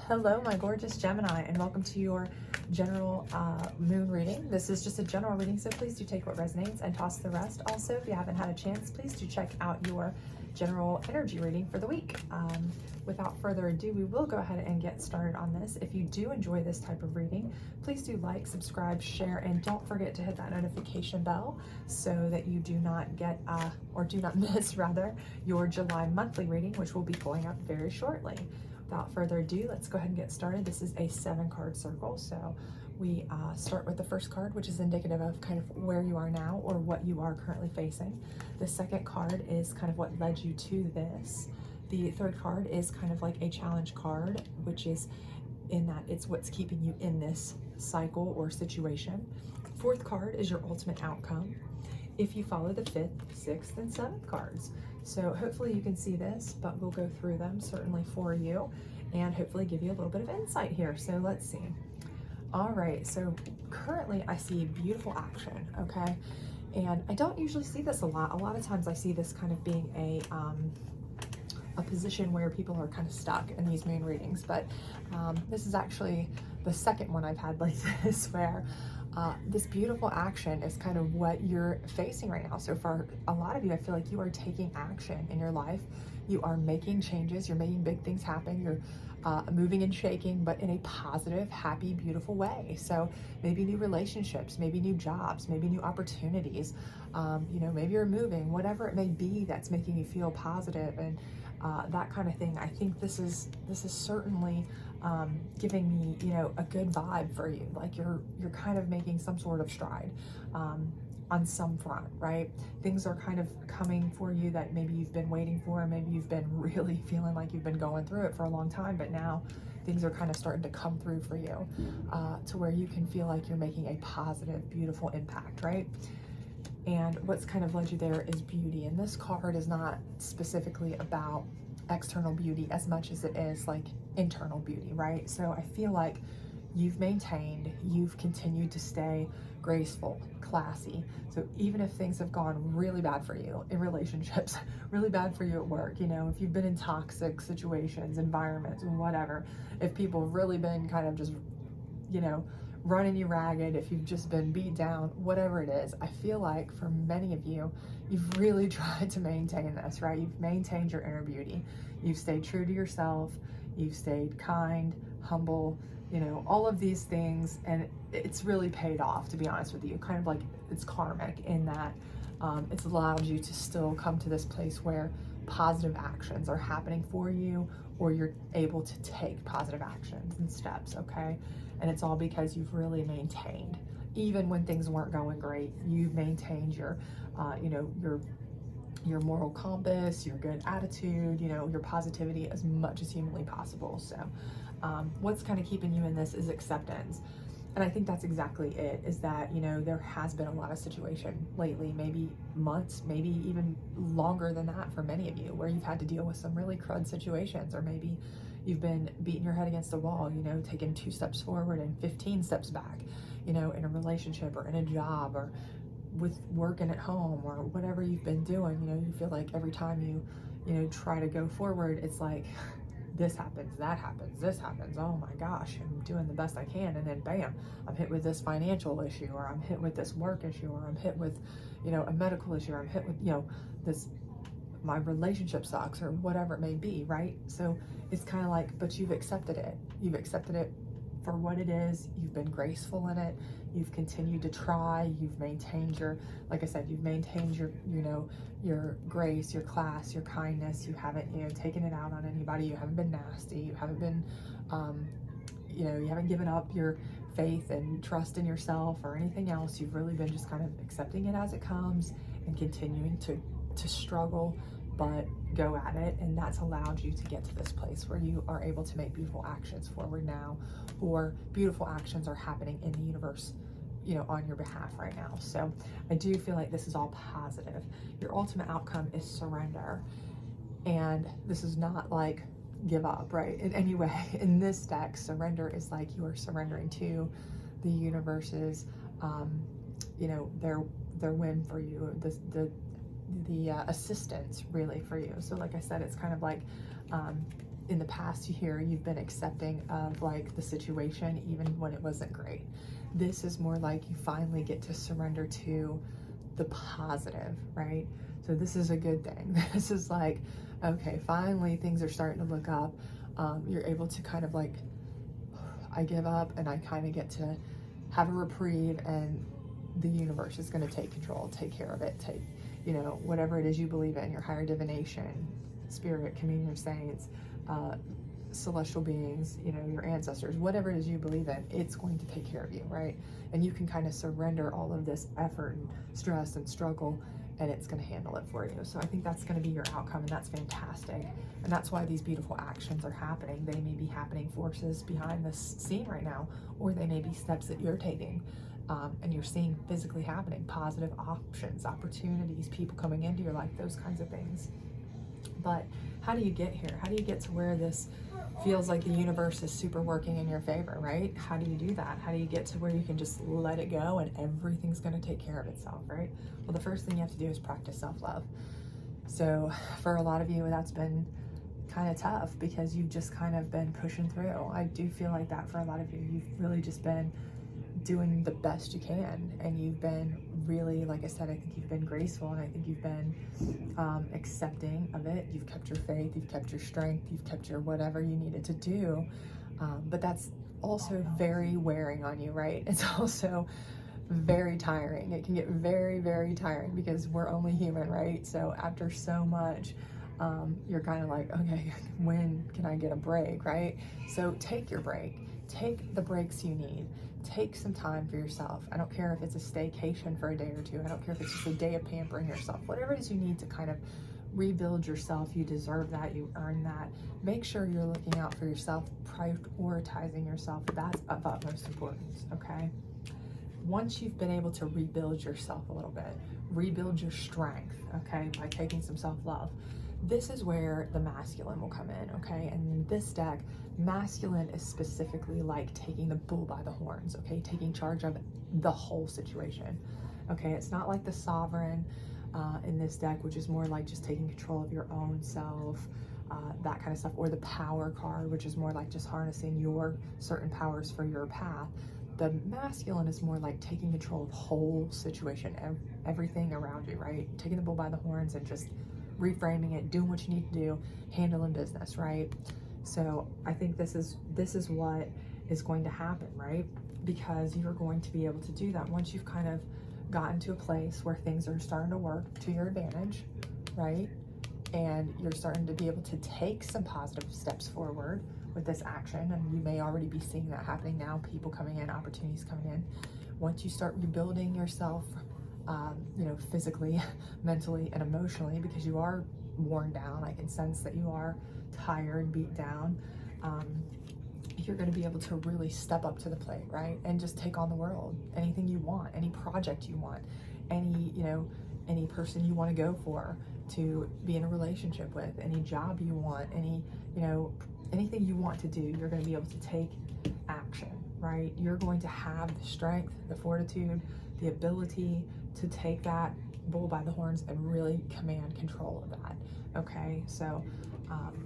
Hello, my gorgeous Gemini, and welcome to your general moon reading. This is just a general reading, so please do take what resonates and toss the rest. Also, if you haven't had a chance, please do check out your general energy reading for the week. Without further ado, we will go ahead and get started on this. If you do enjoy this type of reading, please do like, subscribe, share, and don't forget to hit that notification bell so that you do not get, or do not miss rather, your July monthly reading, which will be going up very shortly. Without further ado, let's go ahead and get started. This is a 7-card circle. So we start with the first card, which is indicative of kind of where you are now or what you are currently facing. The second card is kind of what led you to this. The third card is kind of like a challenge card, which is in that it's what's keeping you in this cycle or situation. Fourth card is your ultimate outcome if you follow the fifth, sixth, and seventh cards. So hopefully you can see this, but we'll go through them certainly for you and hopefully give you a little bit of insight here. So let's see. All right, so currently I see beautiful action, okay? And I don't usually see this a lot. A lot of times I see this kind of being a position where people are kind of stuck in these moon readings, but this is actually the second one I've had like this, where this beautiful action is kind of what you're facing right now. So for a lot of you, I feel like you are taking action in your life. You are making changes. You're making big things happen. You're moving and shaking, but in a positive, happy, beautiful way. So maybe new relationships, maybe new jobs, maybe new opportunities. You know, maybe you're moving, whatever it may be that's making you feel positive and that kind of thing. I think this is certainly giving me, you know, a good vibe for you. Like you're kind of making some sort of stride on some front, right? Things are kind of coming for you that maybe you've been waiting for. Maybe you've been really feeling like you've been going through it for a long time, but now things are kind of starting to come through for you to where you can feel like you're making a positive, beautiful impact, right? And what's kind of led you there is beauty. And this card is not specifically about external beauty as much as it is like internal beauty, right? So I feel like you've maintained, you've continued to stay graceful, classy. So even if things have gone really bad for you in relationships, really bad for you at work, you know, if you've been in toxic situations, environments, whatever, if people have really been kind of just, you know, running you ragged, if you've just been beat down, whatever it is, I feel like for many of you, you've really tried to maintain this, right? You've maintained your inner beauty. You've stayed true to yourself. You've stayed kind, humble, you know, all of these things. And it's really paid off, to be honest with you. Kind of like it's karmic in that it's allowed you to still come to this place where positive actions are happening for you, or you're able to take positive actions and steps, okay? And it's all because you've really maintained, even when things weren't going great, you've maintained your, you know, your moral compass, your good attitude, you know, your positivity as much as humanly possible. So what's kind of keeping you in this is acceptance. And I think that's exactly it, is that, you know, there has been a lot of situation lately, maybe months, maybe even longer than that for many of you, where you've had to deal with some really crud situations, or maybe you've been beating your head against the wall, you know, taking 2 steps forward and 15 steps back, you know, in a relationship or in a job or with working at home or whatever you've been doing. You know, you feel like every time you know, try to go forward, it's like, this happens, that happens, this happens. Oh my gosh, I'm doing the best I can. And then bam, I'm hit with this financial issue, or I'm hit with this work issue, or I'm hit with, you know, a medical issue, or I'm hit with, you know, this, my relationship sucks, or whatever it may be, right? So it's kind of like, but you've accepted it. You've accepted it for what it is. You've been graceful in it. You've continued to try. You've maintained your, like I said, you've maintained your, you know, your grace, your class, your kindness. You haven't, you know, taken it out on anybody. You haven't been nasty. You haven't been, you know, you haven't given up your faith and trust in yourself or anything else. You've really been just kind of accepting it as it comes and continuing to struggle, but go at it. And that's allowed you to get to this place where you are able to make beautiful actions forward now, or beautiful actions are happening in the universe, you know, on your behalf right now. So I do feel like this is all positive. Your ultimate outcome is surrender. And this is not like give up, right? In any way. In this deck, surrender is like you are surrendering to the universe's, you know, their whim for you, the assistance really for you. So like I said, it's kind of like in the past year, you've been accepting of like the situation, even when it wasn't great. This is more like you finally get to surrender to the positive, right? So this is a good thing. This is like, okay, finally things are starting to look up. You're able to kind of like, I give up and I kind of get to have a reprieve, and the universe is going to take control, take care of it, take, you know, whatever it is you believe in, your higher divination, spirit, communion of saints, celestial beings, you know, your ancestors, whatever it is you believe in, it's going to take care of you, right? And you can kind of surrender all of this effort and stress and struggle, and it's going to handle it for you. So I think that's going to be your outcome, and that's fantastic. And that's why these beautiful actions are happening. They may be happening forces behind this scene right now, or they may be steps that you're taking, and you're seeing physically happening, positive options, opportunities, people coming into your life, those kinds of things. But how do you get here? How do you get to where this feels like the universe is super working in your favor, right? How do you do that? How do you get to where you can just let it go and everything's going to take care of itself, right? Well, the first thing you have to do is practice self-love. So for a lot of you, that's been kind of tough because you've just kind of been pushing through. I do feel like that for a lot of you. You've really just been doing the best you can, and you've been really, like I said, I think you've been graceful, and I think you've been accepting of it. You've kept your faith, you've kept your strength, you've kept your whatever you needed to do, but that's also very wearing on you, right? It's also very tiring. It can get very, very tiring because we're only human, right? So after so much, you're kind of like, okay, when can I get a break, right? So take your break. Take the breaks you need. Take some time for yourself. I don't care if it's a staycation for a day or two. I don't care if it's just a day of pampering yourself. Whatever it is you need to kind of rebuild yourself, you deserve that, you earn that. Make sure you're looking out for yourself, prioritizing yourself. That's of utmost importance, okay? Once you've been able to rebuild yourself a little bit, rebuild your strength, okay, by taking some self-love, this is where the masculine will come in, okay? And in this deck, masculine is specifically like taking the bull by the horns, okay? Taking charge of the whole situation, okay? It's not like the sovereign in this deck, which is more like just taking control of your own self, that kind of stuff, or the power card, which is more like just harnessing your certain powers for your path. The masculine is more like taking control of the whole situation, everything around you, right? Taking the bull by the horns and just reframing it, doing what you need to do, handling business, right? So I think this is what is going to happen, right? Because you're going to be able to do that once you've kind of gotten to a place where things are starting to work to your advantage, right? And you're starting to be able to take some positive steps forward with this action, and you may already be seeing that happening now, people coming in, opportunities coming in. Once you start rebuilding yourself, you know, physically, mentally, and emotionally, because you are worn down. I can sense that you are tired, beat down. You're going to be able to really step up to the plate, right? And just take on the world. Anything you want, any project you want, any, you know, any person you want to go for, to be in a relationship with, any job you want, any, you know, anything you want to do, you're going to be able to take action, right? You're going to have the strength, the fortitude, the ability to take that bull by the horns and really command control of that, okay? So,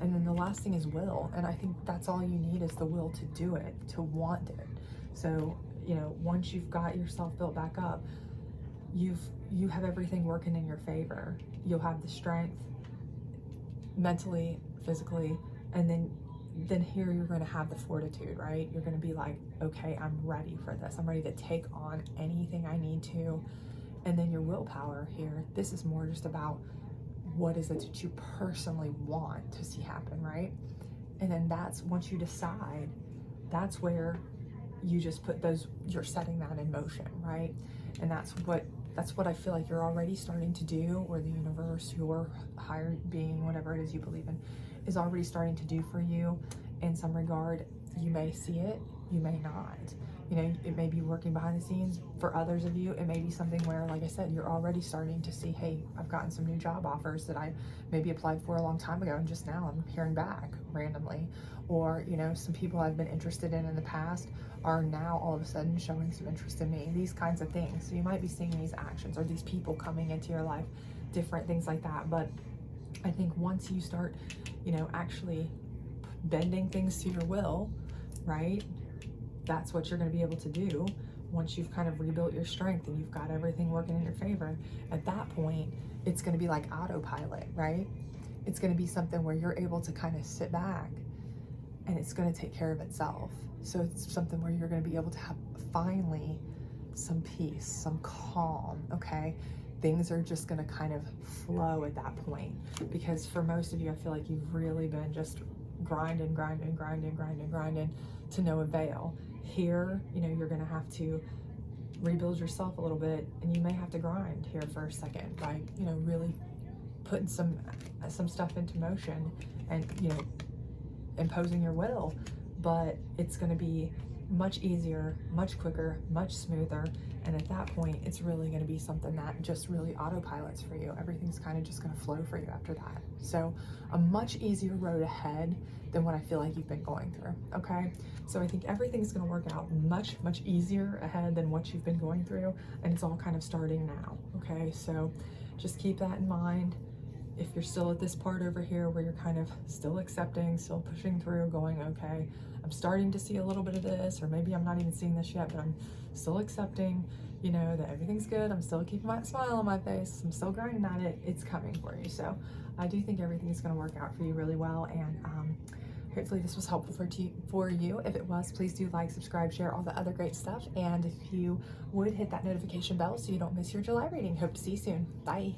and then the last thing is will, and I think that's all you need is the will to do it, to want it. So, you know, once you've got yourself built back up, you have everything working in your favor. You'll have the strength mentally, physically, and then here you're going to have the fortitude, right? You're going to be like, okay, I'm ready for this. I'm ready to take on anything I need to. And then your willpower here, this is more just about what is it that you personally want to see happen, right? And then that's, once you decide, that's where you just put those, you're setting that in motion, right? And that's what I feel like you're already starting to do, or the universe, your higher being, whatever it is you believe in, is already starting to do for you in some regard. You may see it, you may not. You know, it may be working behind the scenes. For others of you, it may be something where, like I said, you're already starting to see, hey, I've gotten some new job offers that I maybe applied for a long time ago, and just now I'm hearing back randomly. Or, you know, some people I've been interested in the past are now all of a sudden showing some interest in me. These kinds of things. So you might be seeing these actions or these people coming into your life, different things like that. But I think once you start, you know, actually bending things to your will, right? That's what you're going to be able to do once you've kind of rebuilt your strength and you've got everything working in your favor. At that point, it's going to be like autopilot, right? It's going to be something where you're able to kind of sit back and it's going to take care of itself. So it's something where you're going to be able to have finally some peace, some calm, okay? Things are just going to kind of flow at that point, because for most of you, I feel like you've really been just grinding to no avail. Here, you know, you're going to have to rebuild yourself a little bit, and you may have to grind here for a second by, you know, really putting some stuff into motion and, you know, imposing your will. But it's going to be much easier, much quicker, much smoother, and at that point it's really going to be something that just really autopilots for you. Everything's kind of just going to flow for you after that. So a much easier road ahead than what I feel like you've been going through. Okay, so I think everything's going to work out much easier ahead than what you've been going through, and it's all kind of starting now. Okay, so just keep that in mind. If you're still at this part over here where you're kind of still accepting, still pushing through, going, okay, I'm starting to see a little bit of this, or maybe I'm not even seeing this yet, but I'm still accepting, you know, that everything's good. I'm still keeping my smile on my face. I'm still grinding at it. It's coming for you. So I do think everything is going to work out for you really well. And hopefully this was helpful for you. If it was, please do like, subscribe, share, all the other great stuff. And if you would hit that notification bell so you don't miss your July reading. Hope to see you soon. Bye.